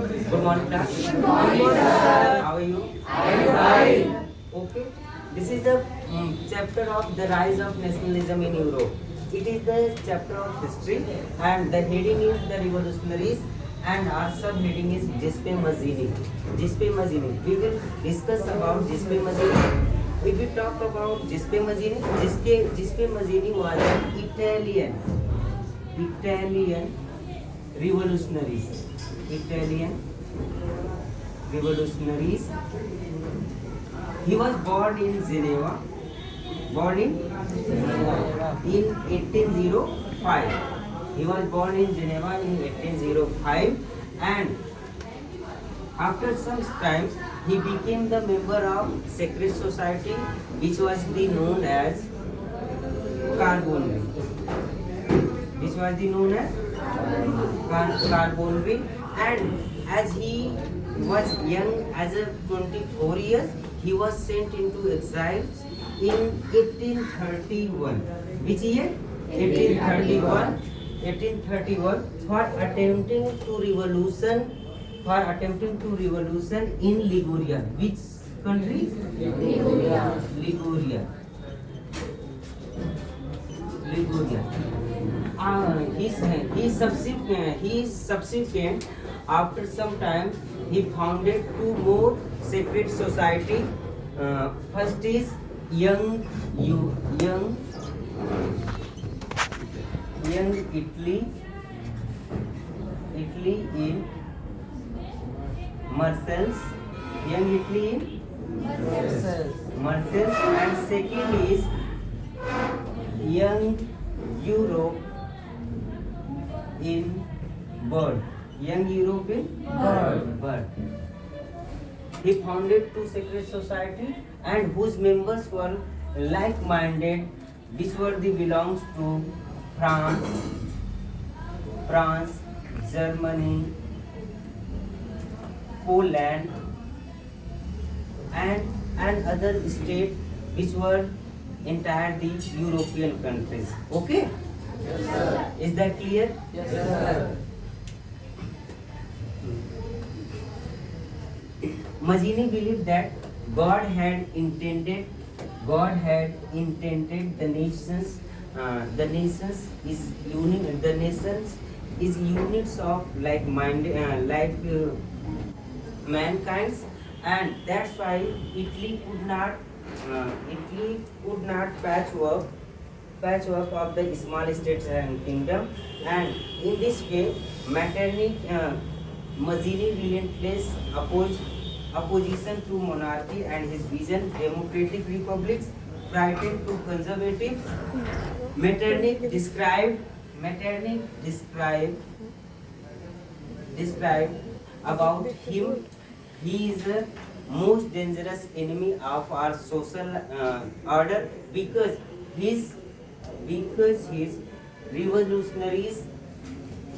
Good morning, class. Good morning, sir. How are you? I am fine. Okay. This is the chapter of the rise of nationalism in Europe. It is the chapter of history, and the heading is the revolutionaries, and our subheading is Giuseppe Mazzini. Giuseppe Mazzini. We will discuss about Giuseppe Mazzini. If we talk about Giuseppe Mazzini, Giuseppe Mazzini was an Italian revolutionaries. Italian revolutionaries. He was born in Geneva. In 1805. He was born in Geneva in 1805, and after some time he became the member of secret society, which was known as Carbonari. Carbonari, and as he was young, as a 24 years, he was sent into exile in 1831. Which year? 1831. 1831 for attempting to revolution in Liguria. Which country? Liguria. He subsequent after some time he founded two more secret society. First is Young Italy in Marseilles. Young Italy in Marseilles, and second is Young Europe in Bird. Young Europe in Bird. He founded two secret society, and whose members were like-minded, which belongs to France, Germany, Poland, and other states which were entirely European countries. Okay? Yes, sir. Is that clear? Yes, sir. Mazzini believed that God had intended the nations is units of mankind, and that's why Italy could not patchwork of the small states and kingdom, and in this way Mazzini relentless opposition to monarchy and his vision democratic republics frightened to conservatives. Metternich described about him, he is the most dangerous enemy of our social order because his revolutionaries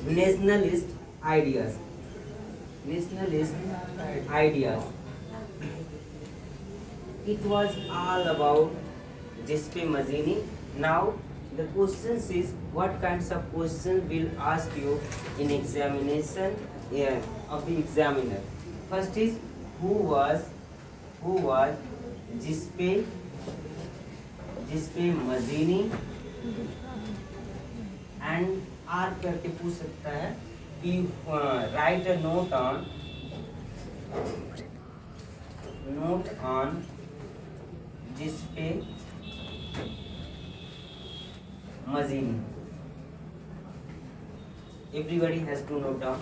nationalist ideas. It was all about Giuseppe Mazzini. Now the questions is, what kinds of questions will ask you in examination of the examiner. First is, who was Giuseppe Mazzini, and आर करके पूछ सकता है कि write a note on Giuseppe Mazzini. Everybody has to note down.